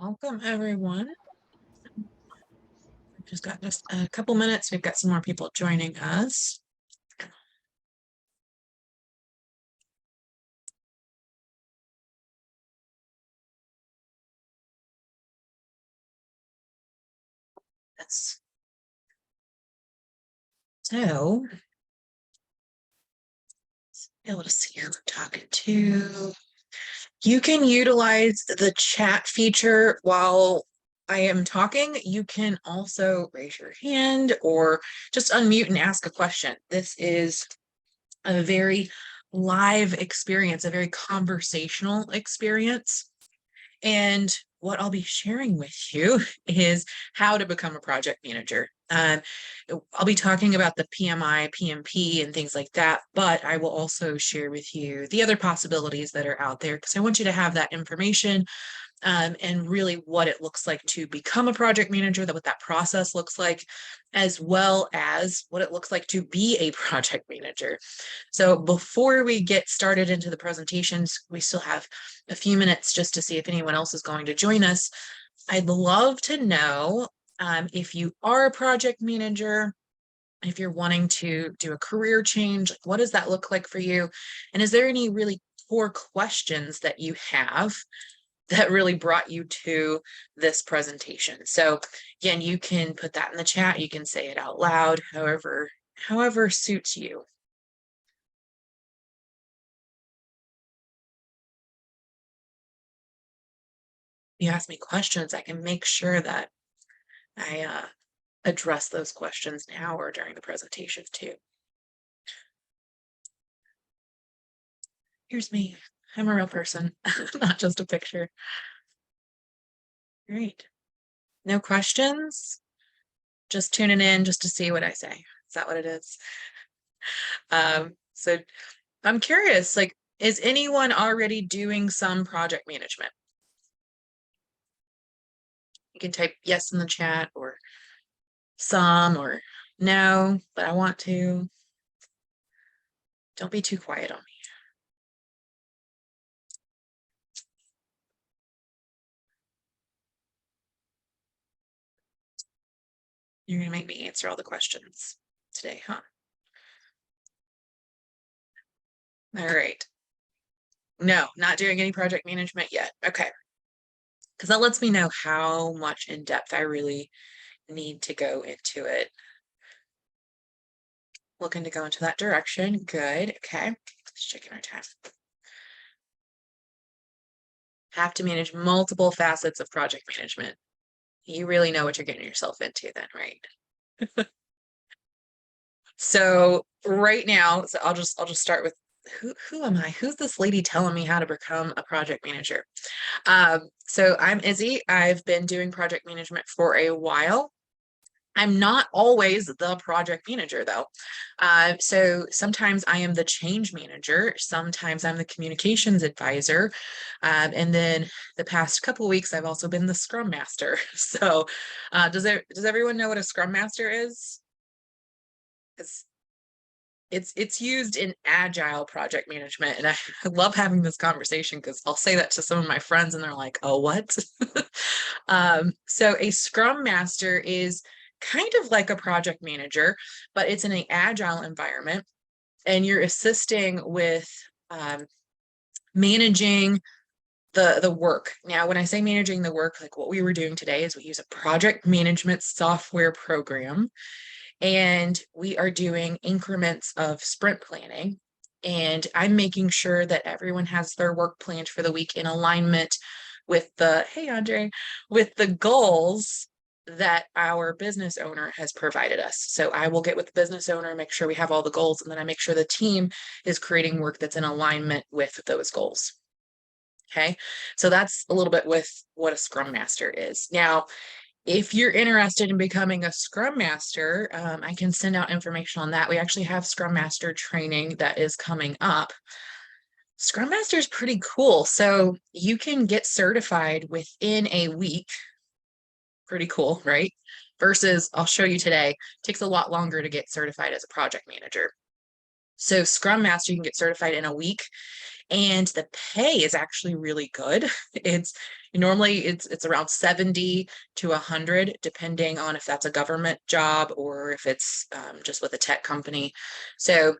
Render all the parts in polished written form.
Welcome, everyone. We've just got just a couple minutes. We've got some more people joining us. Yes. So, be able to see who we're talking to. You can utilize the chat feature while I am talking. You can also raise your hand or just unmute and ask a question. This is a very live experience, a very conversational experience. And what I'll be sharing with you is how to become a project manager. I'll be talking about the PMI, PMP, and things like that, but I will also share with you the other possibilities that are out there because I want you to have that information and really what it looks like to become a project manager, what that process looks like, as well as what it looks like to be a project manager. So before we get started into the presentations, we still have a few minutes just to see if anyone else is going to join us. I'd love to know if you are a project manager, if you're wanting to do a career change, what does that look like for you? And is there any really core questions that you have that really brought you to this presentation? So again, you can put that in the chat. You can say it out loud, however suits you. You ask me questions, I can make sure that I address those questions now or during the presentation too. Here's me. I'm a real person, not just a picture. Great. No questions? Just tuning in just to see what I say. Is that what it is? So I'm curious, like, is anyone already doing some project management? You can type yes in the chat or some or no, but I want to. Don't be too quiet on me. You're going to make me answer all the questions today, huh? All right. No, not doing any project management yet. Okay. Because that lets me know how much in depth I really need to go into it. Looking to go into that direction. Good. Okay. Let's check in our time. Have to manage multiple facets of project management. You really know what you're getting yourself into then, right? So right now, I'll just start with who am I? Who's this lady telling me how to become a project manager? So I'm Izzy. I've been doing project management for a while. I'm not always the project manager though. So sometimes I am the change manager. Sometimes I'm the communications advisor. And then the past couple of weeks, I've also been the scrum master. So does everyone know what a scrum master is? It's used in agile project management, and I love having this conversation because I'll say that to some of my friends and they're like, oh, what? So a scrum master is kind of like a project manager, but it's in an agile environment, and you're assisting with managing the work. Now, when I say managing the work, like what we were doing today is we use a project management software program, and we are doing increments of sprint planning. And I'm making sure that everyone has their work planned for the week in alignment with hey, Andre, with the goals that our business owner has provided us. So I will get with the business owner, make sure we have all the goals, and then I make sure the team is creating work that's in alignment with those goals. Okay, so that's a little bit with what a Scrum Master is. Now, if you're interested in becoming a Scrum Master, I can send out information on that. We actually have Scrum Master training that is coming up. Scrum Master is pretty cool. So you can get certified within a week. Pretty cool, right? Versus, I'll show you today, takes a lot longer to get certified as a project manager. So Scrum Master, you can get certified in a week, and the pay is actually really good. It's normally it's around 70 to 100, depending on if that's a government job or if it's just with a tech company. So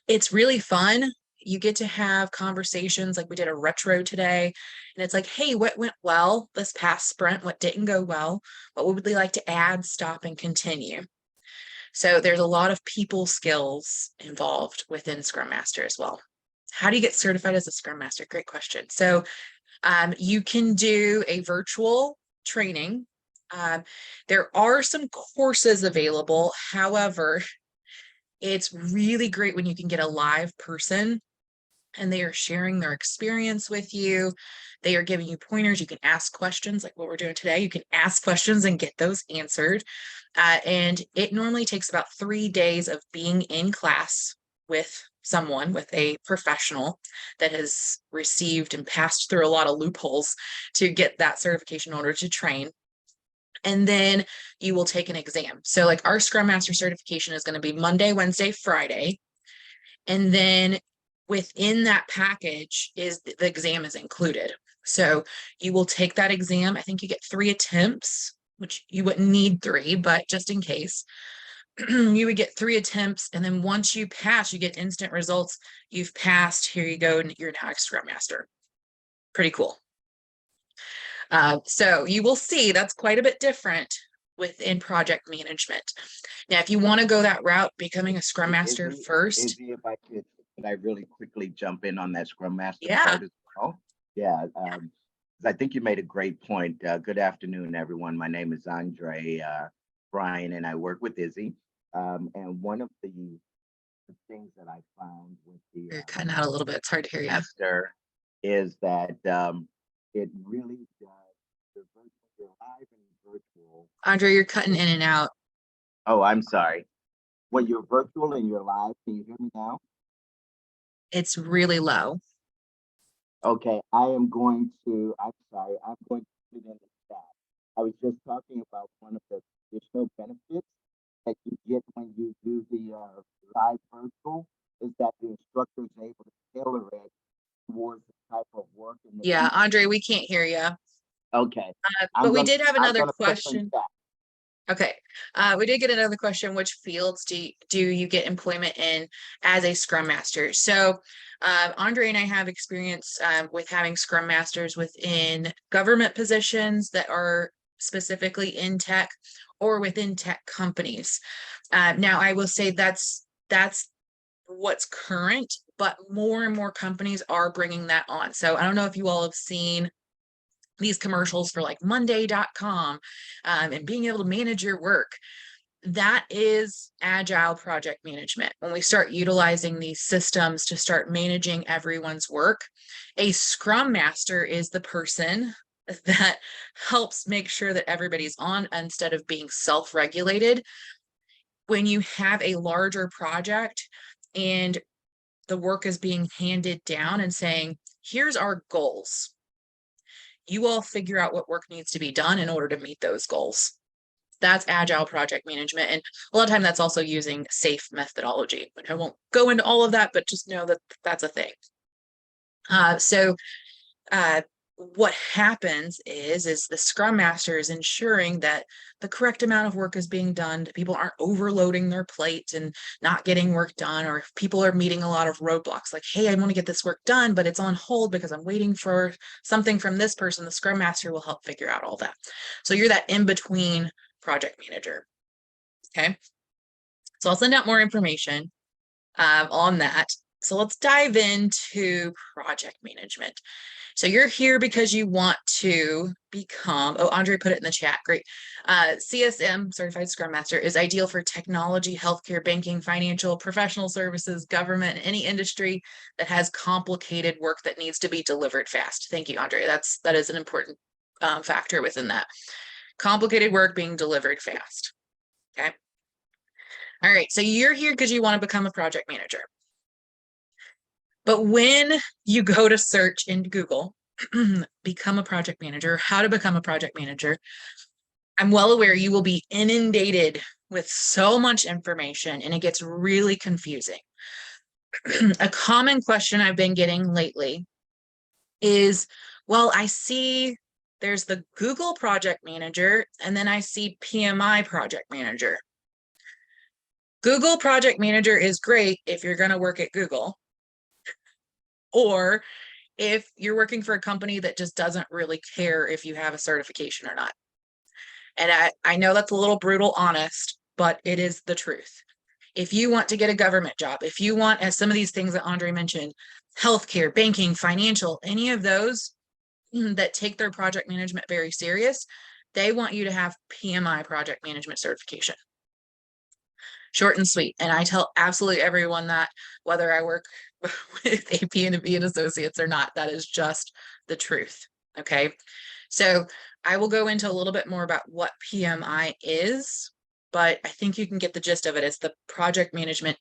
it's really fun. You get to have conversations, like we did a retro today, and it's like, hey, what went well this past sprint? What didn't go well? What would we like to add, stop, and continue? So there's a lot of people skills involved within Scrum Master as well. How do you get certified as a Scrum Master? Great question. So you can do a virtual training. There are some courses available. However, it's really great when you can get a live person and they are sharing their experience with you. They are giving you pointers. You can ask questions like what we're doing today. You can ask questions and get those answered. And it normally takes about 3 days of being in class with someone, with a professional that has received and passed through a lot of loopholes to get that certification in order to train. And then you will take an exam. So like our Scrum Master certification is going to be Monday, Wednesday, Friday. And then within that package is the exam is included. So you will take that exam. I think you get 3 attempts, which you wouldn't need 3, but just in case. You would get 3 attempts, and then once you pass, you get instant results. You've passed. Here you go, and you're now a Scrum Master. Pretty cool. So you will see that's quite a bit different within project management. Now, if you want to go that route, becoming a Scrum Master first. Izzy, if I could I really quickly jump in on that Scrum Master Yeah. part as well? Yeah. I think you made a great point. Good afternoon, everyone. My name is Andre Bryan, and I work with Izzy. And one of the things that I found with the You're cutting out a little bit. It's hard to hear you. master is that it really does the live and virtual. Andre, you're cutting in and out. Oh, I'm sorry. When you're virtual and you're live, can you hear me now? It's really low. Okay, I'm going to put it in the chat. I was just talking about one of the additional benefits that you get when you do the live virtual is that the instructor is able to tailor it towards the type of work. Yeah, Andre, we can't hear you. Okay. But we did have another question. Okay. We did get another question. Which fields do you get employment in as a Scrum Master? So Andre and I have experience with having Scrum Masters within government positions that are specifically in tech or within tech companies. Now, I will say that's what's current, but more and more companies are bringing that on. So I don't know if you all have seen these commercials for like Monday.com and being able to manage your work. That is agile project management. When we start utilizing these systems to start managing everyone's work, a Scrum Master is the person that helps make sure that everybody's on instead of being self-regulated. When you have a larger project and the work is being handed down and saying, here's our goals. You all figure out what work needs to be done in order to meet those goals. That's agile project management. And a lot of time that's also using SAFe methodology. I won't go into all of that, but just know that that's a thing. What happens is the Scrum Master is ensuring that the correct amount of work is being done, that people aren't overloading their plate and not getting work done, or if people are meeting a lot of roadblocks, like, hey, I want to get this work done, but it's on hold because I'm waiting for something from this person. The Scrum Master will help figure out all that. So you're that in-between project manager. Okay. So I'll send out more information on that. So let's dive into project management. So you're here because you want to become, oh, Andre put it in the chat, great. CSM, Certified Scrum Master, is ideal for technology, healthcare, banking, financial, professional services, government, any industry that has complicated work that needs to be delivered fast. Thank you, Andre. That is an important factor within that. Complicated work being delivered fast. Okay. All right, so you're here because you want to become a project manager. But when you go to search in Google, become a project manager, how to become a project manager, I'm well aware you will be inundated with so much information and it gets really confusing. a common question I've been getting lately is, well, I see there's the Google project manager, and then I see PMI project manager. Google project manager is great if you're going to work at Google, or if you're working for a company that just doesn't really care if you have a certification or not. And I know that's a little brutal, honest, but it is the truth. If you want to get a government job, if you want, as some of these things that Andre mentioned, healthcare, banking, financial, any of those that take their project management very serious, they want you to have PMI project management certification. Short and sweet. And I tell absolutely everyone that, whether I work with AP and B and Associates or not, that is just the truth. Okay. So I will go into a little bit more about what PMI is, but I think you can get the gist of it. It's the Project Management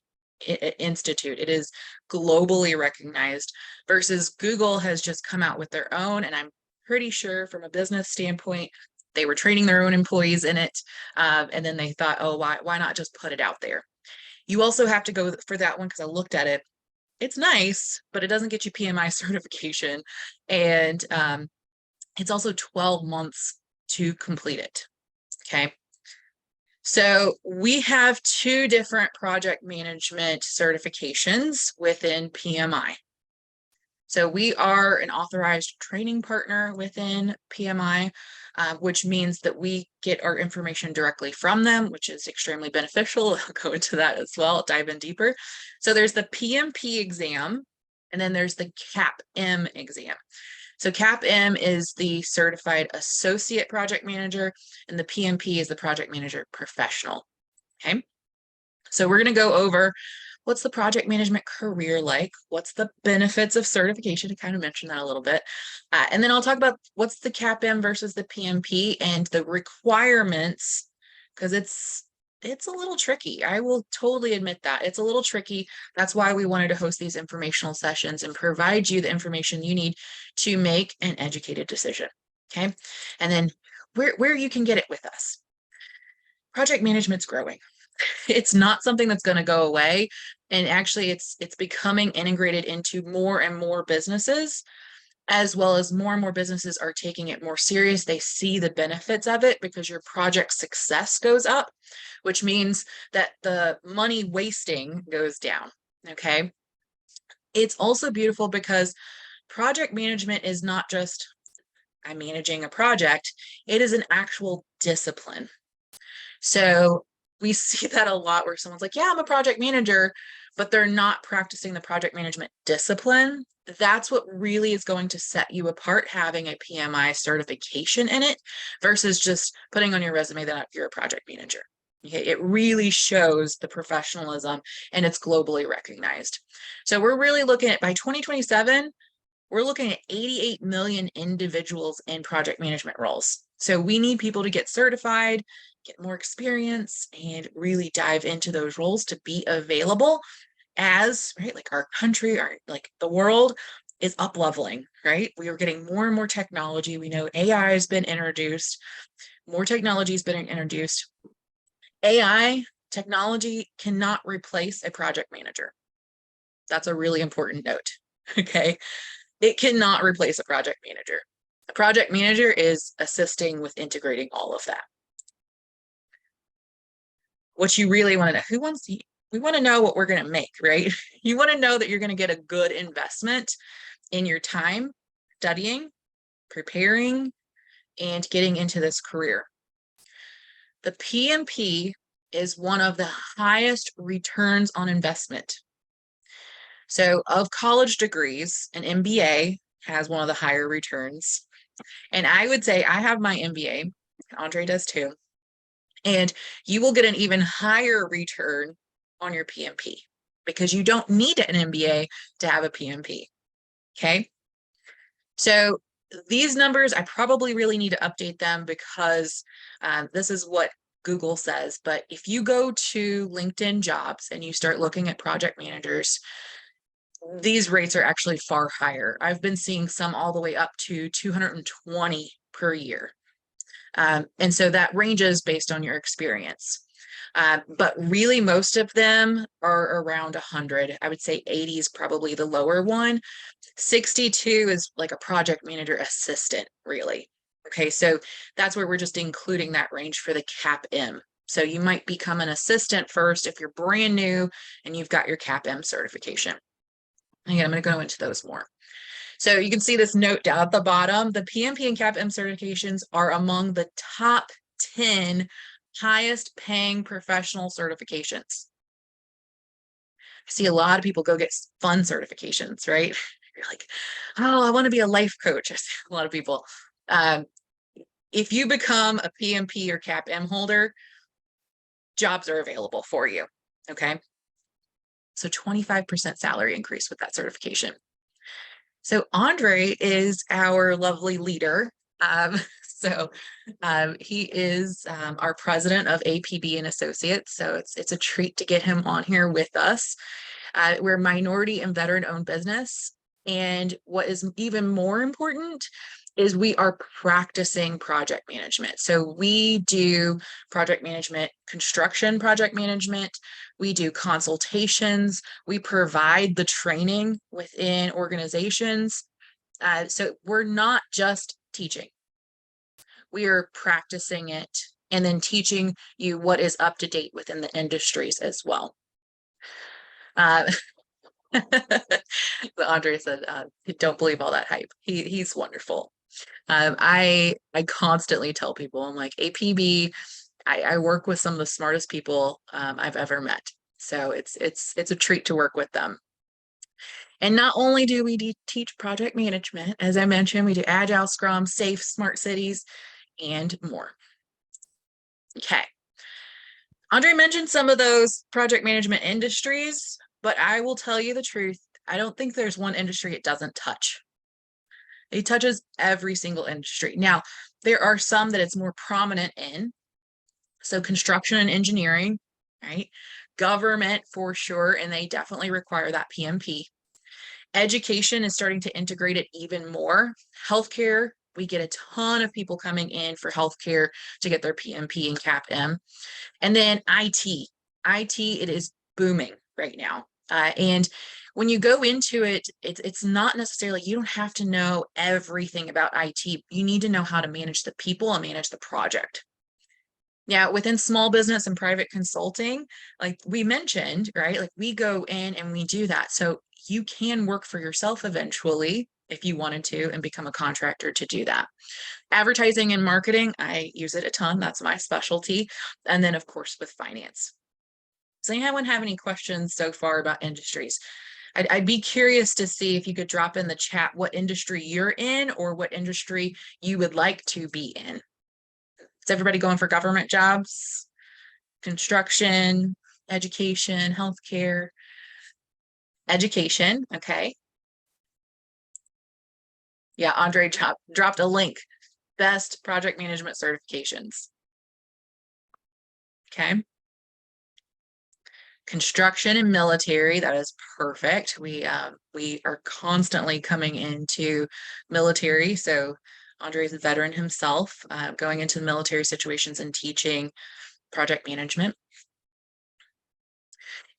Institute. It is globally recognized, versus Google has just come out with their own. And I'm pretty sure from a business standpoint, they were training their own employees in it. And then they thought, oh, why not just put it out there? You also have to go for that one because I looked at it. It's nice, but it doesn't get you PMI certification. And it's also 12 months to complete it. Okay. So we have two different project management certifications within PMI. So we are an authorized training partner within PMI, which means that we get our information directly from them, which is extremely beneficial. I'll go into that as well, dive in deeper. So there's the PMP exam, and then there's the CAPM exam. So CAPM is the Certified Associate Project Manager, and the PMP is the Project Manager Professional. Okay. So we're going to go over what's the project management career like, what's the benefits of certification, to kind of mention that a little bit. And then I'll talk about what's the CAPM versus the PMP and the requirements, because it's a little tricky. I will totally admit that it's a little tricky. That's why we wanted to host these informational sessions and provide you the information you need to make an educated decision. Okay. And then where you can get it with us. Project management's growing. It's not something that's going to go away. And actually it's becoming integrated into more and more businesses, as well as more and more businesses are taking it more serious. They see the benefits of it because your project success goes up, which means that the money wasting goes down. Okay. It's also beautiful because project management is not just I'm managing a project, it is an actual discipline. So we see that a lot where someone's like, yeah, I'm a project manager, but they're not practicing the project management discipline. That's what really is going to set you apart, having a PMI certification in it versus just putting on your resume that you're a project manager. Okay, it really shows the professionalism and it's globally recognized. So we're really looking at by 2027, we're looking at 88 million individuals in project management roles. So we need people to get certified, get more experience, and really dive into those roles to be available as, right, like our country, like the world is up leveling, right? We are getting more and more technology. We know AI has been introduced, more technology has been introduced. AI technology cannot replace a project manager. That's a really important note, okay? It cannot replace a project manager. A project manager is assisting with integrating all of that. What you really want to know, we want to know what we're going to make, right? You want to know that you're going to get a good investment in your time studying, preparing, and getting into this career. The PMP is one of the highest returns on investment. So of college degrees, an MBA has one of the higher returns. And I would say I have my MBA, Andre does too. And you will get an even higher return on your PMP because you don't need an MBA to have a PMP. Okay. So these numbers, I probably really need to update them because this is what Google says. But if you go to LinkedIn Jobs and you start looking at project managers, these rates are actually far higher. I've been seeing some all the way up to 220 per year. And so that ranges based on your experience. But really most of them are around 100. I would say 80 is probably the lower one. 62 is like a project manager assistant, really. Okay, so that's where we're just including that range for the CAPM. So you might become an assistant first if you're brand new and you've got your CAPM certification. Again, I'm going to go into those more. So you can see this note down at the bottom. The PMP and CAPM certifications are among the top 10 highest paying professional certifications. I see a lot of people go get fun certifications, right? You're like, oh, I want to be a life coach. I see a lot of people. If you become a PMP or CAPM holder, jobs are available for you. Okay. So 25% salary increase with that certification. So Andre is our lovely leader. So he is our president of APB and Associates. So it's a treat to get him on here with us. We're minority and veteran owned business. And what is even more important is we are practicing project management. So we do project management, construction project management. We do consultations. We provide the training within organizations. So we're not just teaching. We are practicing it and then teaching you what is up to date within the industries as well. Andre said, don't believe all that hype. He's wonderful. I constantly tell people, I'm like, APB, I work with some of the smartest people I've ever met. So it's a treat to work with them. And not only do we teach project management, as I mentioned, we do Agile, Scrum, Safe, Smart Cities, and more. Okay. Andre mentioned some of those project management industries, but I will tell you the truth. I don't think there's one industry it doesn't touch. It touches every single industry. Now, there are some that it's more prominent in. So construction and engineering, right? Government for sure, and they definitely require that PMP. Education is starting to integrate it even more. Healthcare, we get a ton of people coming in for healthcare to get their PMP and CAPM. And then IT, it is booming right now. And when you go into it, it's not necessarily, you don't have to know everything about IT. You need to know how to manage the people and manage the project. Now, within small business and private consulting, like we mentioned, right? Like we go in and we do that. So you can work for yourself eventually if you wanted to and become a contractor to do that. Advertising and marketing, I use it a ton. That's my specialty. And then, of course, with finance. Does anyone have any questions so far about industries? I'd be curious to see if you could drop in the chat what industry you're in or what industry you would like to be in. Is everybody going for government jobs, construction, education, healthcare? Education, okay. Yeah, Andre dropped a link. Best project management certifications. Okay. Construction and military, that is perfect. We are constantly coming into military. So Andre is a veteran himself, going into the military situations and teaching project management.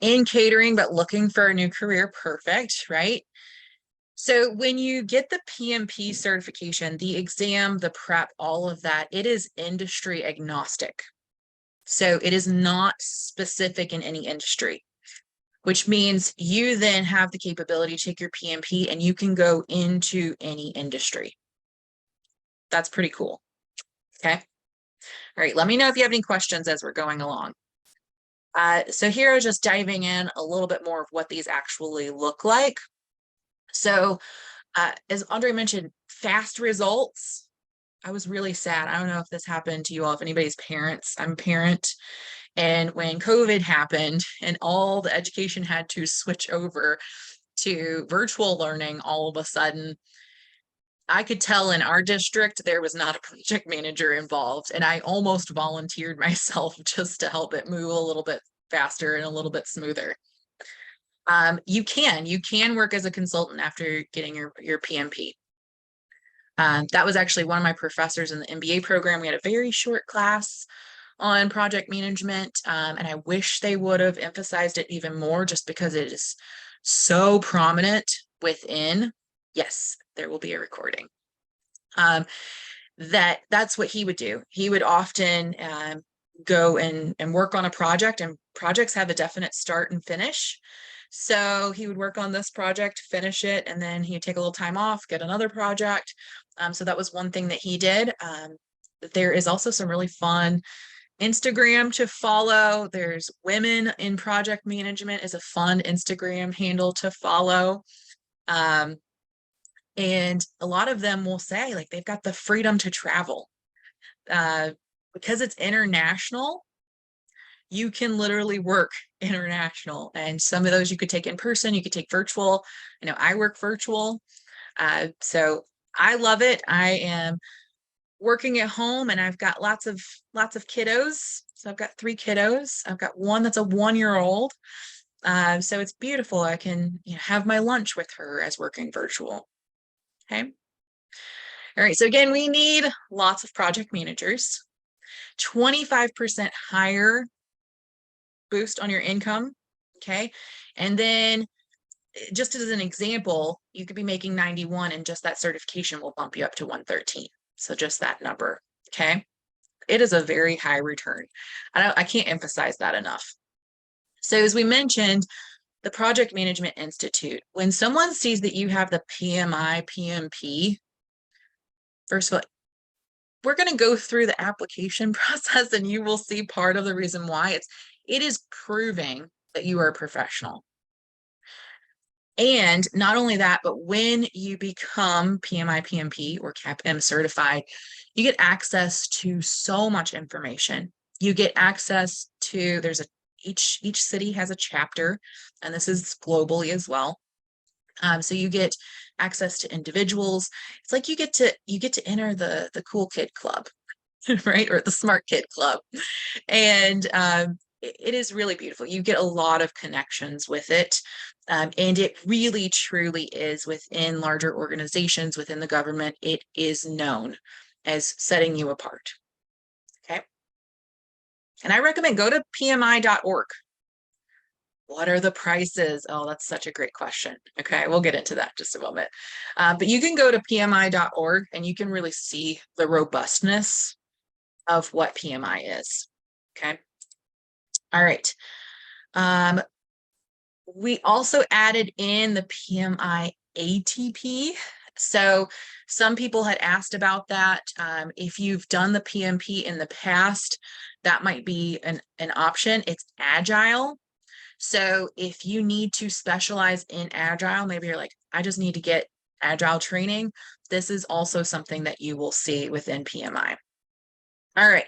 In catering, but looking for a new career, perfect, right? So when you get the PMP certification, the exam, the prep, all of that, it is industry agnostic. So it is not specific in any industry, which means you then have the capability to take your PMP and you can go into any industry. That's pretty cool. Okay. All right. Let me know if you have any questions as we're going along. So here, just diving in a little bit more of what these actually look like. So as Andre mentioned, fast results. I was really sad. I don't know if this happened to you all, if anybody's parents. I'm a parent. And when COVID happened and all the education had to switch over to virtual learning all of a sudden, I could tell in our district there was not a project manager involved. And I almost volunteered myself just to help it move a little bit faster and a little bit smoother. You can work as a consultant after getting your PMP. That was actually one of my professors in the MBA program. We had a very short class on project management, and I wish they would have emphasized it even more just because it is so prominent within. Yes, there will be a recording. That's what he would do. He would often go and work on a project, and projects have a definite start and finish. So he would work on this project, finish it, and then he'd take a little time off, get another project. So that was one thing that he did. There is also some really fun Instagram to follow. There's Women in Project Management is a fun Instagram handle to follow. And a lot of them will say like they've got the freedom to travel. Because it's international, you can literally work international. And some of those you could take in person, you could take virtual. I know I work virtual. So I love it. I am working at home and I've got lots of kiddos. So I've got 3 kiddos. I've got one that's a 1-year-old. So it's beautiful. I can have my lunch with her as working virtual. Okay. All right. So again, we need lots of project managers. 25% higher boost on your income. Okay. And then just as an example, you could be making 91 and just that certification will bump you up to 113. So just that number. Okay. It is a very high return. I can't emphasize that enough. So as we mentioned, the Project Management Institute, when someone sees that you have the PMI, PMP, first of all, we're going to go through the application process and you will see part of the reason why it is proving that you are a professional. And not only that, but when you become PMI, PMP or CAPM certified, you get access to so much information. You get access to, each city has a chapter, and this is globally as well. So you get access to individuals. It's like you get to enter the cool kid club, right? Or the smart kid club. And it is really beautiful. You get a lot of connections with it. And it really, truly is within larger organizations, within the government, it is known as setting you apart. Okay. And I recommend go to PMI.org. What are the prices? Oh, that's such a great question. Okay, we'll get into that in just a moment. But you can go to PMI.org and you can really see the robustness of what PMI is. Okay. All right. We also added in the PMI ATP. So some people had asked about that. If you've done the PMP in the past, that might be an option. It's agile. So if you need to specialize in agile, maybe you're like, I just need to get agile training. This is also something that you will see within PMI. All right,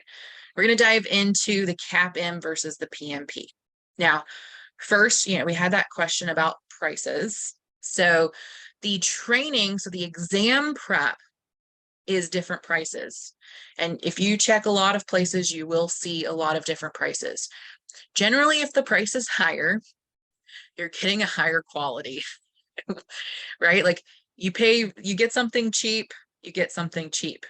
we're going to dive into the CAPM versus the PMP. Now, first, we had that question about prices. So the training, so the exam prep is different prices. And if you check a lot of places, you will see a lot of different prices. Generally, if the price is higher, you're getting a higher quality, right? Like you get something cheap, you get something cheap.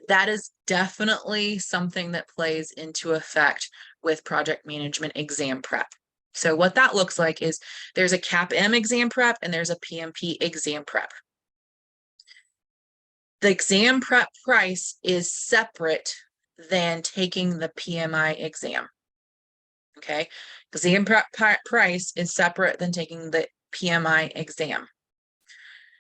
That is definitely something that plays into effect with project management exam prep. So what that looks like is there's a CAPM exam prep and there's a PMP exam prep. The exam prep price is separate than taking the PMI exam. Okay, exam prep price is separate than taking the PMI exam.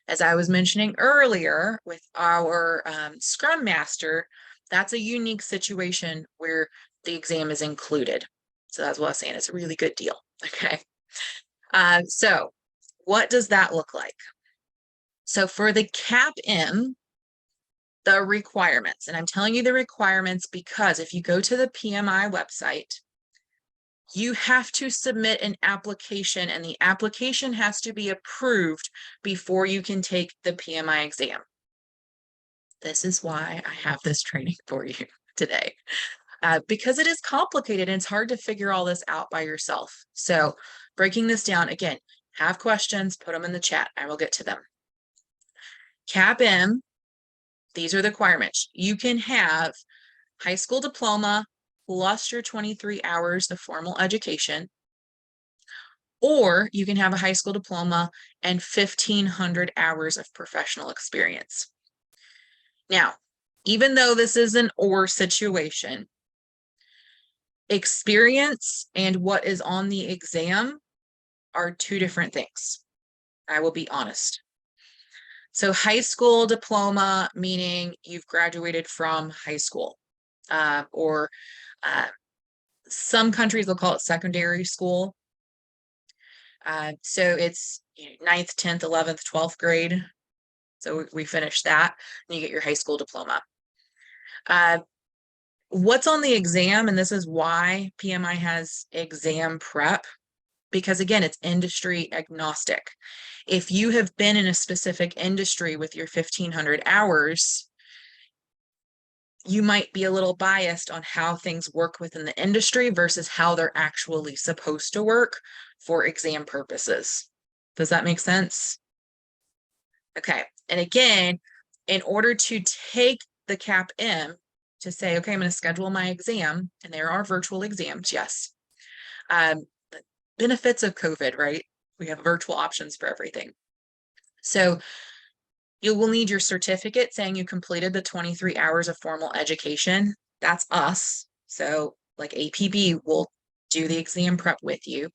As I was mentioning earlier with our Scrum Master, that's a unique situation where the exam is included. So that's what I was saying. It's a really good deal. Okay. So what does that look like? So for the CAPM, the requirements, and I'm telling you the requirements because if you go to the PMI website, you have to submit an application and the application has to be approved before you can take the PMI exam. This is why I have this training for you today, because it is complicated and it's hard to figure all this out by yourself. So breaking this down again, have questions, put them in the chat. I will get to them. CAPM, these are the requirements. You can have high school diploma plus your 23 hours of formal education, or you can have a high school diploma and 1,500 hours of professional experience. Now, even though this is an or situation, experience and what is on the exam are two different things. I will be honest. So high school diploma, meaning you've graduated from high school, or some countries will call it secondary school. So it's 9th, 10th, 11th, 12th grade. So we finish that and you get your high school diploma. What's on the exam, and this is why PMI has exam prep, because again, it's industry agnostic. If you have been in a specific industry with your 1,500 hours, you might be a little biased on how things work within the industry versus how they're actually supposed to work for exam purposes. Does that make sense? Okay. And again, in order to take the CAPM, to say, okay, I'm going to schedule my exam, and there are virtual exams, yes. The benefits of COVID, right? We have virtual options for everything. So you will need your certificate saying you completed the 23 hours of formal education. That's us. So like APB will do the exam prep with you.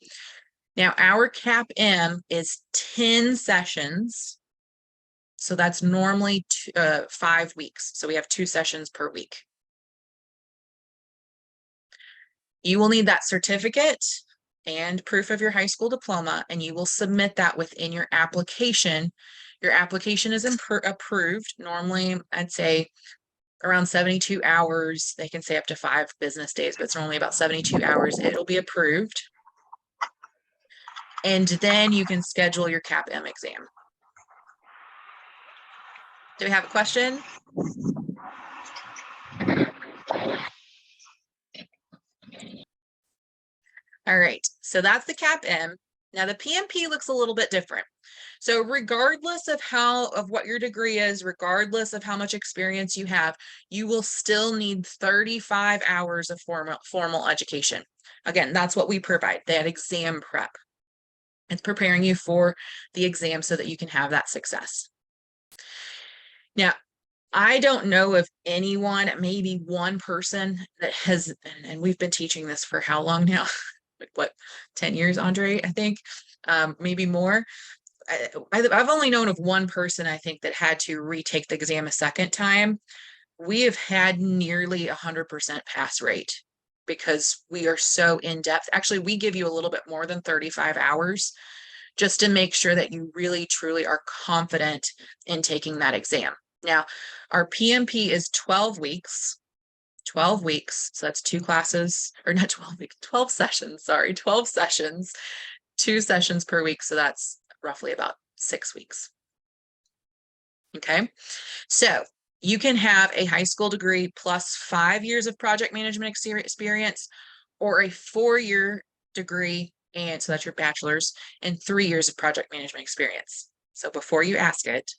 Now our CAPM is 10 sessions. So that's normally 5 weeks. So we have 2 sessions per week. You will need that certificate and proof of your high school diploma, and you will submit that within your application. Your application is approved. Normally, I'd say around 72 hours. They can say up to 5 business days, but it's normally about 72 hours. It'll be approved. And then you can schedule your CAPM exam. Do we have a question? All right, so that's the CAPM. Now the PMP looks a little bit different. So regardless of what your degree is, regardless of how much experience you have, you will still need 35 hours of formal education. Again, that's what we provide, that exam prep. It's preparing you for the exam so that you can have that success. Now, I don't know of anyone, maybe one person that has, and we've been teaching this for how long now? Like what, 10 years, Andre, I think, maybe more. I've only known of one person, I think, that had to retake the exam a second time. We have had nearly 100% pass rate because we are so in depth. Actually, we give you a little bit more than 35 hours just to make sure that you really, truly are confident in taking that exam. Now, our PMP is 12 weeks. 12 weeks. So that's 2 classes, or not 12 weeks, 12 sessions, sorry, 12 sessions, 2 sessions per week. So that's roughly about 6 weeks. Okay. So you can have a high school degree plus 5 years of project management experience, or a 4-year degree. And so that's your bachelor's, and 3 years of project management experience. So before you ask it,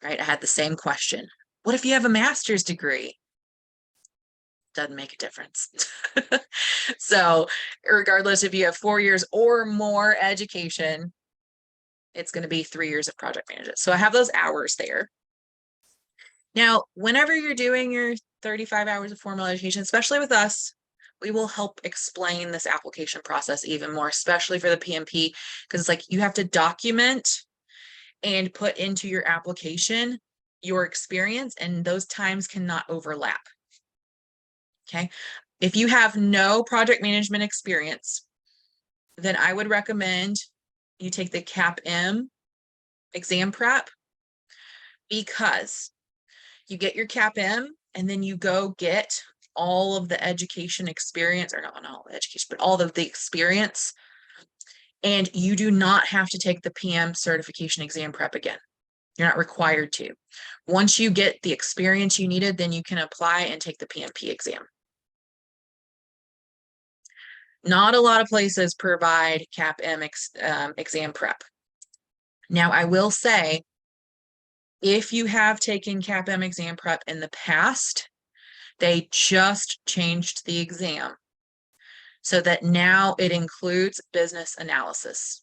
right, I had the same question. What if you have a master's degree? Doesn't make a difference. So regardless if you have 4 years or more education, it's going to be 3 years of project management. So I have those hours there. Now, whenever you're doing your 35 hours of formal education, especially with us, we will help explain this application process even more, especially for the PMP, because it's like you have to document and put into your application your experience, and those times cannot overlap. Okay. If you have no project management experience, then I would recommend you take the CAPM exam prep, because you get your CAPM and then you go get all of the education experience, or not all the education, but all of the experience. And you do not have to take the PM certification exam prep again. You're not required to. Once you get the experience you needed, then you can apply and take the PMP exam. Not a lot of places provide CAPM exam prep. Now, I will say, if you have taken CAPM exam prep in the past, They just changed the exam so that now it includes business analysis.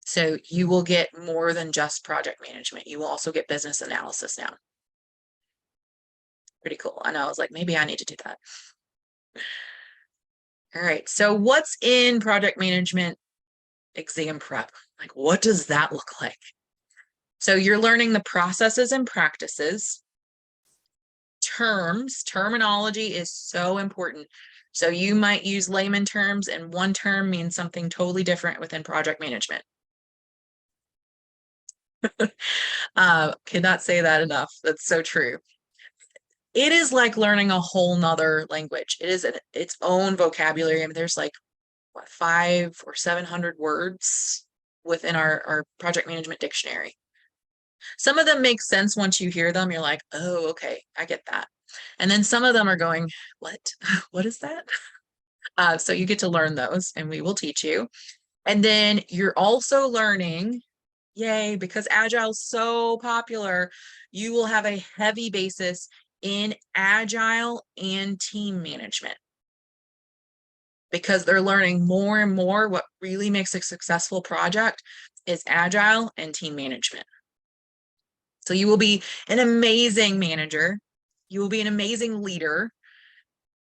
So you will get more than just project management. You will also get business analysis now. Pretty cool. I know, I was like, maybe I need to do that. All right, so what's in project management exam prep? Like, what does that look like? So you're learning the processes and practices. Terminology is so important. So you might use layman terms, and one term means something totally different within project management. Cannot say that enough. That's so true. It is like learning a whole nother language. It is its own vocabulary. I mean, there's like what, 500 or 700 words within our project management dictionary. Some of them make sense once you hear them. You're like, oh, okay, I get that. And then some of them are going, what? What is that? So you get to learn those, and we will teach you. And then you're also learning, yay, because Agile's so popular, you will have a heavy basis in Agile and team management, because they're learning more and more what really makes a successful project is Agile and team management. So you will be an amazing manager. You will be an amazing leader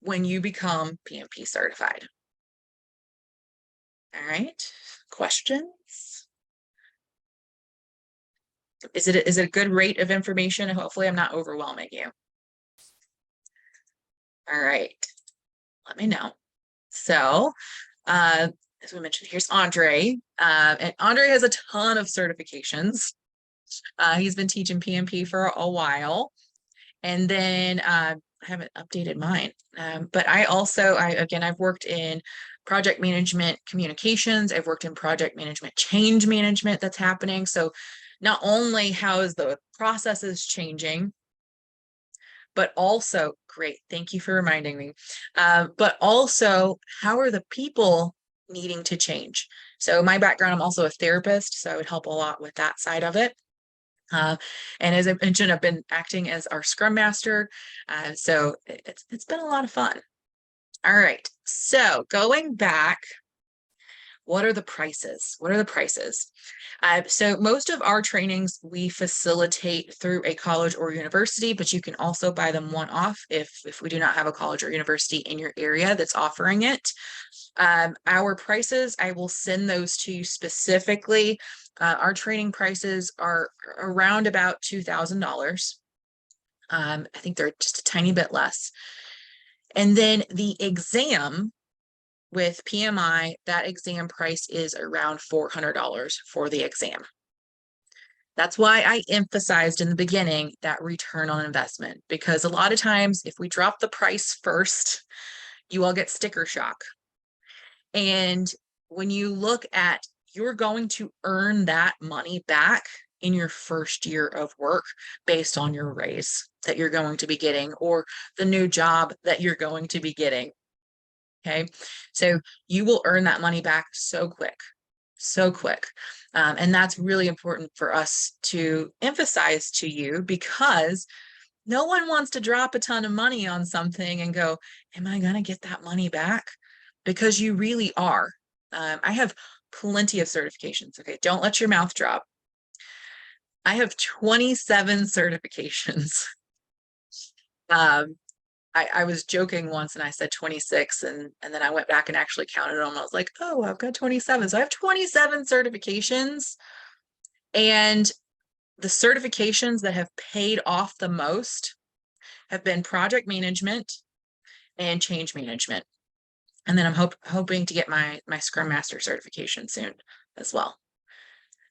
when you become PMP certified. All right, questions? Is it a good rate of information? And hopefully I'm not overwhelming you. All right, let me know. So, as we mentioned, here's Andre. And Andre has a ton of certifications. He's been teaching PMP for a while. And then I haven't updated mine. But I also, again, I've worked in project management communications. I've worked in project management change management that's happening. So not only how is the processes changing, but also, great, thank you for reminding me, but also how are the people needing to change? So my background, I'm also a therapist, so I would help a lot with that side of it. And as I mentioned, I've been acting as our Scrum Master. So it's been a lot of fun. All right, so going back, what are the prices? What are the prices? So most of our trainings we facilitate through a college or university, but you can also buy them one-off if we do not have a college or university in your area that's offering it. Our prices, I will send those to you specifically. Our training prices are around about $2,000. I think they're just a tiny bit less. And then the exam with PMI, that exam price is around $400 for the exam. That's why I emphasized in the beginning that return on investment, because a lot of times if we drop the price first, you all get sticker shock. And when you look at, you're going to earn that money back in your first year of work based on your raise that you're going to be getting or the new job that you're going to be getting. Okay, so you will earn that money back so quick, so quick. And that's really important for us to emphasize to you, because no one wants to drop a ton of money on something and go, am I going to get that money back? Because you really are. I have plenty of certifications. Okay, don't let your mouth drop. I have 27 certifications. I was joking once and I said 26, and then I went back and actually counted them. I was like, oh, I've got 27. So I have 27 certifications, and the certifications that have paid off the most have been project management and change management. And then I'm hoping to get my Scrum Master certification soon as well.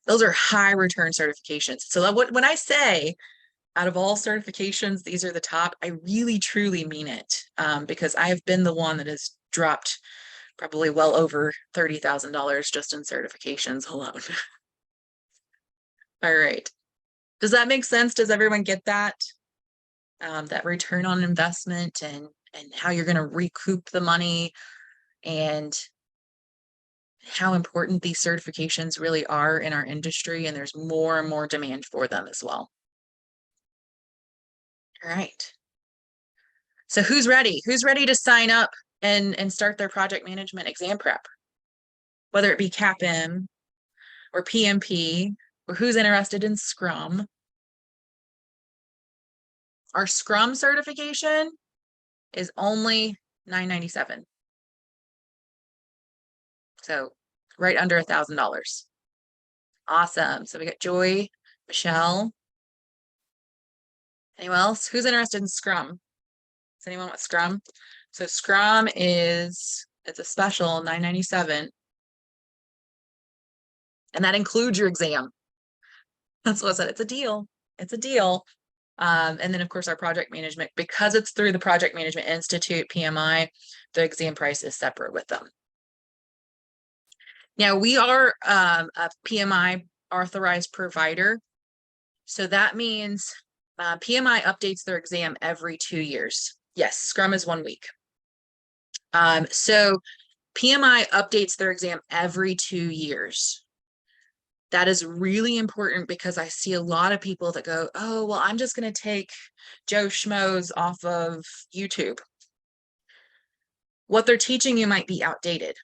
Those are high return certifications. So when I say out of all certifications, these are the top, I really truly mean it, because I have been the one that has dropped probably well over $30,000 just in certifications alone. All right. Does that make sense? Does everyone get that? That return on investment and how you're going to recoup the money and how important these certifications really are in our industry, and there's more and more demand for them as well. All right. So who's ready? Who's ready to sign up and start their project management exam prep? Whether it be CAPM or PMP, or who's interested in Scrum. Our Scrum certification is only $997. So right under $1,000. Awesome. So we got Joy, Michelle. Anyone else? Who's interested in Scrum? Does anyone want Scrum? So Scrum it's a special $997. And that includes your exam. That's what I said. It's a deal. It's a deal. And then of course our project management, because it's through the Project Management Institute, PMI, the exam price is separate with them. Now we are a PMI authorized provider. So that means PMI updates their exam every 2 years. Yes, Scrum is 1 week. So PMI updates their exam every 2 years. That is really important because I see a lot of people that go, oh, well, I'm just going to take Joe Schmoes off of YouTube. What they're teaching you might be outdated.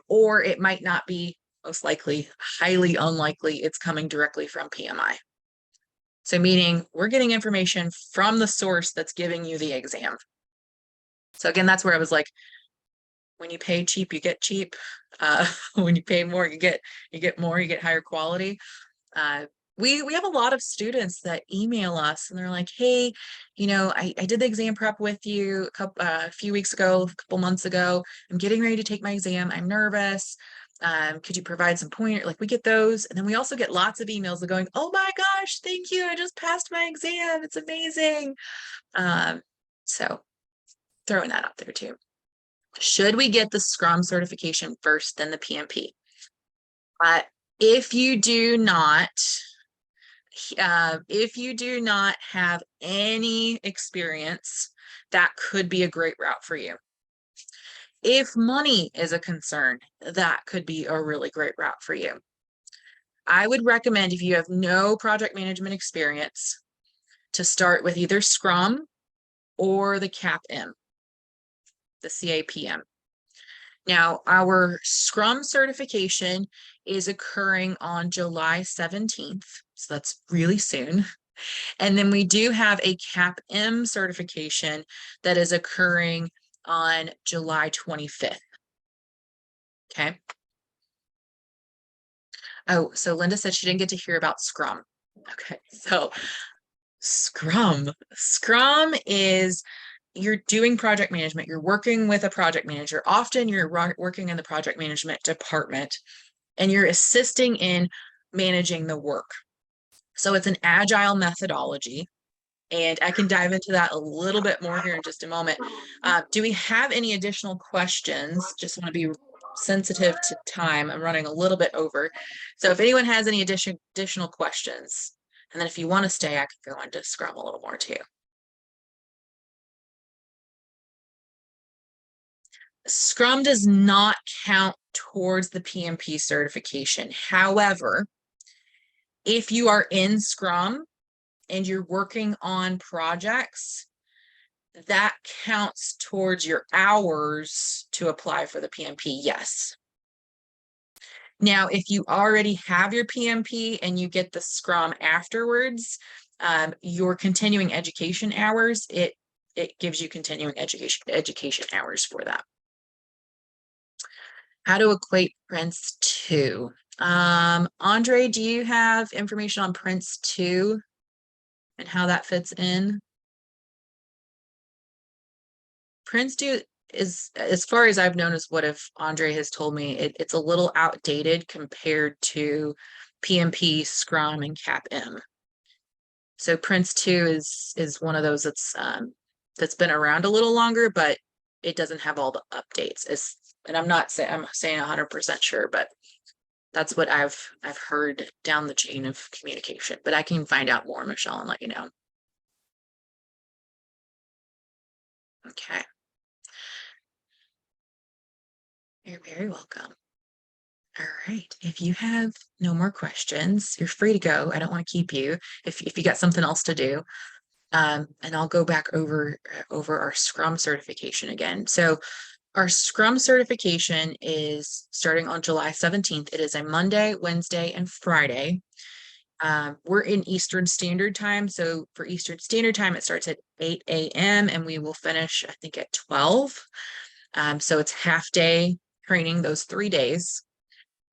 Or it might not be, most likely, highly unlikely, it's coming directly from PMI. So meaning we're getting information from the source that's giving you the exam. So again, that's where I was like, when you pay cheap, you get cheap. When you pay more, you get more, you get higher quality. We have a lot of students that email us and they're like, hey, I did the exam prep with you a few weeks ago, a couple months ago. I'm getting ready to take my exam. I'm nervous. Could you provide some pointer? Like we get those. And then we also get lots of emails that going, oh my gosh, thank you. I just passed my exam. It's amazing. So throwing that out there too. Should we get the Scrum certification first, then the PMP? If you do not have any experience, that could be a great route for you. If money is a concern, that could be a really great route for you. I would recommend, if you have no project management experience, to start with either Scrum or the CAPM, the CAPM. Now, our Scrum certification is occurring on July 17th, so that's really soon. And then we do have a CAPM certification that is occurring on July 25th. Okay. Oh, so Linda said she didn't get to hear about Scrum. Okay, so Scrum is, you're doing project management, you're working with a project manager. Often you're working in the project management department and you're assisting in managing the work. So it's an agile methodology. And I can dive into that a little bit more here in just a moment. Do we have any additional questions? Just want to be sensitive to time. I'm running a little bit over. So if anyone has any additional questions, and then if you want to stay, I can go into Scrum a little more too. Scrum does not count towards the PMP certification. However, if you are in Scrum and you're working on projects, that counts towards your hours to apply for the PMP, yes. Now, if you already have your PMP and you get the Scrum afterwards, your continuing education hours, it gives you continuing education hours for that. How to equate Prince 2. Andre, do you have information on Prince 2 and how that fits in? Prince 2 is, as far as I've known, is what if Andre has told me, it's a little outdated compared to PMP, Scrum, and CAPM. So Prince 2 is one of those that's been around a little longer, but it doesn't have all the updates. And I'm saying 100% sure, but that's what I've heard down the chain of communication. But I can find out more, Michelle, and let you know. Okay. You're very welcome. All right. If you have no more questions, you're free to go. I don't want to keep you if you got something else to do. And I'll go back over our Scrum certification again. So our Scrum certification is starting on July 17th. It is a Monday, Wednesday, and Friday. We're in Eastern Standard Time. So for Eastern Standard Time, it starts at 8 a.m. and we will finish, I think, at 12. So it's half day training those 3 days.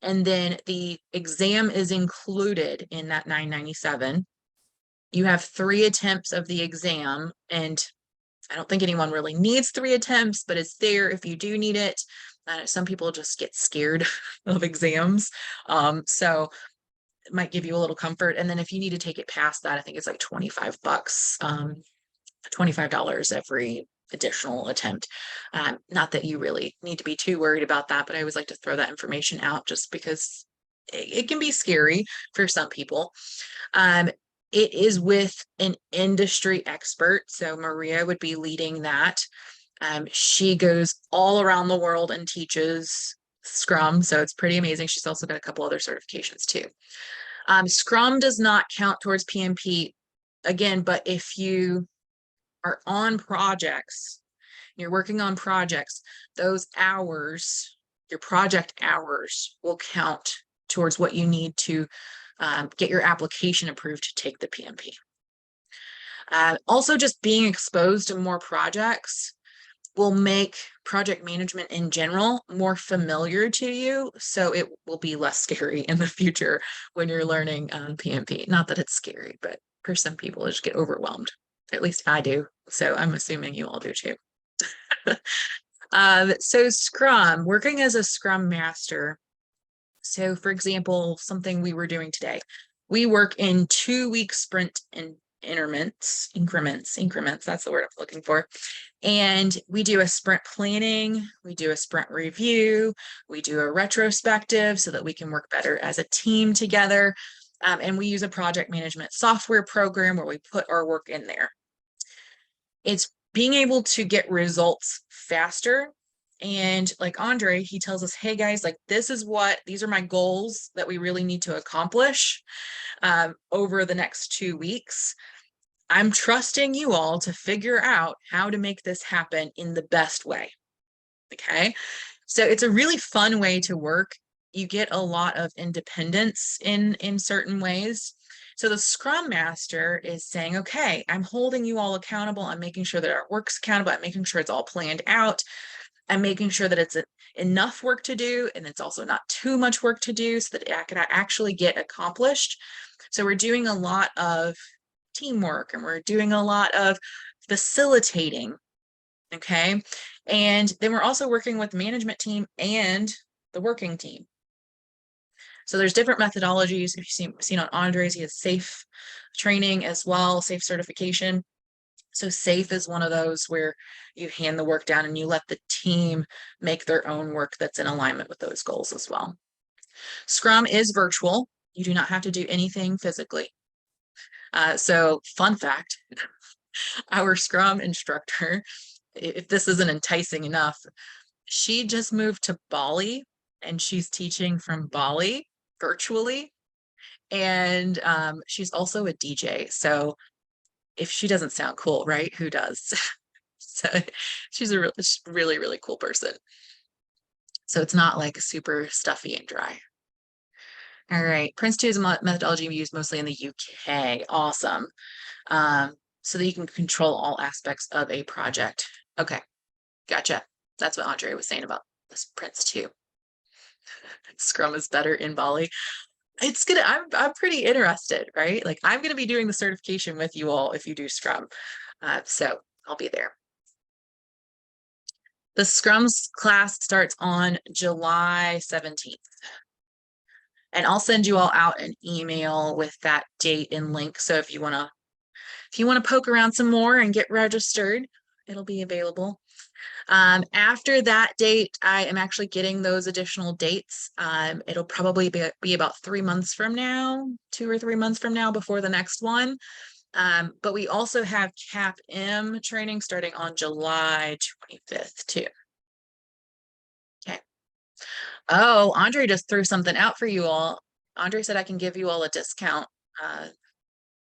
And then the exam is included in that $997. You have 3 attempts of the exam, and I don't think anyone really needs 3 attempts, but it's there if you do need it. Some people just get scared of exams. So it might give you a little comfort. And then if you need to take it past that, I think it's like $25, $25 every additional attempt. Not that you really need to be too worried about that, but I always like to throw that information out just because it can be scary for some people. It is with an industry expert. So Maria would be leading that. She goes all around the world and teaches Scrum. So it's pretty amazing. She's also got a couple other certifications too. Scrum does not count towards PMP again, but if you are on projects, you're working on projects, those hours, your project hours will count towards what you need to get your application approved to take the PMP. Also, just being exposed to more projects will make project management in general more familiar to you. So it will be less scary in the future when you're learning PMP. Not that it's scary, but for some people, it just get overwhelmed. At least I do. So I'm assuming you all do too. So Scrum, working as a Scrum Master. So for example, something we were doing today, we work in 2-week sprint increments, that's the word I'm looking for. And we do a sprint planning, we do a sprint review, we do a retrospective so that we can work better as a team together. And we use a project management software program where we put our work in there. It's being able to get results faster. And like Andre, he tells us, hey guys, like these are my goals that we really need to accomplish over the next 2 weeks. I'm trusting you all to figure out how to make this happen in the best way. Okay. So it's a really fun way to work. You get a lot of independence in certain ways. So the Scrum Master is saying, okay, I'm holding you all accountable. I'm making sure that our work's accountable. I'm making sure it's all planned out. I'm making sure that it's enough work to do and it's also not too much work to do so that it can actually get accomplished. So we're doing a lot of teamwork and we're doing a lot of facilitating. Okay. And then we're also working with the management team and the working team. So there's different methodologies. If you've seen on Andres, he has SAFe training as well, SAFe certification. So SAFe is one of those where you hand the work down and you let the team make their own work that's in alignment with those goals as well. Scrum is virtual. You do not have to do anything physically. So fun fact, our Scrum instructor, if this isn't enticing enough, she just moved to Bali and she's teaching from Bali virtually. And she's also a DJ. So if she doesn't sound cool, right? Who does? So she's a really, really cool person. So it's not like super stuffy and dry. All right. Prince2 is a methodology we use mostly in the UK. Awesome. So that you can control all aspects of a project. Okay. Gotcha. That's what Andre was saying about this Prince2. Scrum is better in Bali. I'm pretty interested, right? Like I'm gonna be doing the certification with you all if you do Scrum. So I'll be there. The Scrums class starts on July 17th. And I'll send you all out an email with that date and link. So if you wanna poke around some more and get registered, it'll be available. After that date, I am actually getting those additional dates. It'll probably be about 3 months from now, 2 or 3 months from now before the next one. But we also have CAPM training starting on July 25th too. Okay. Oh, Andre just threw something out for you all. Andre said I can give you all a discount.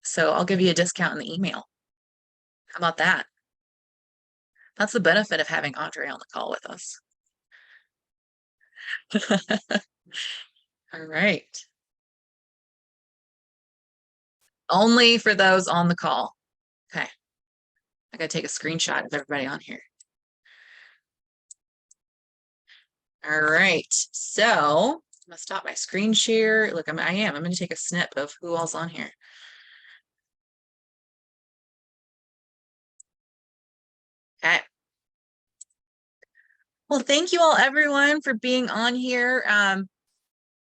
So I'll give you a discount in the email. How about that? That's the benefit of having Andre on the call with us. All right. Only for those on the call. Okay. I gotta take a screenshot of everybody on here. All right. So I'm gonna stop my screen share. Look, I'm gonna take a snip of who all's on here. Okay. Well, thank you all everyone for being on here.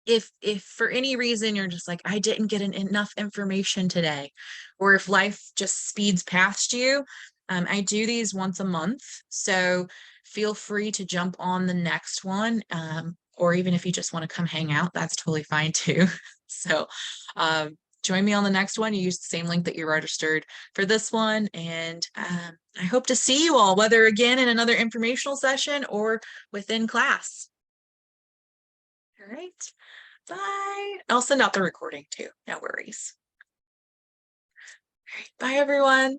If for any reason you're just like, I didn't get enough information today, or if life just speeds past you, I do these once a month. So feel free to jump on the next one. Or even if you just want to come hang out, that's totally fine too. So join me on the next one. You use the same link that you registered for this one. And I hope to see you all, whether again in another informational session or within class. All right. Bye. I'll send out the recording too. No worries. All right. Bye, everyone.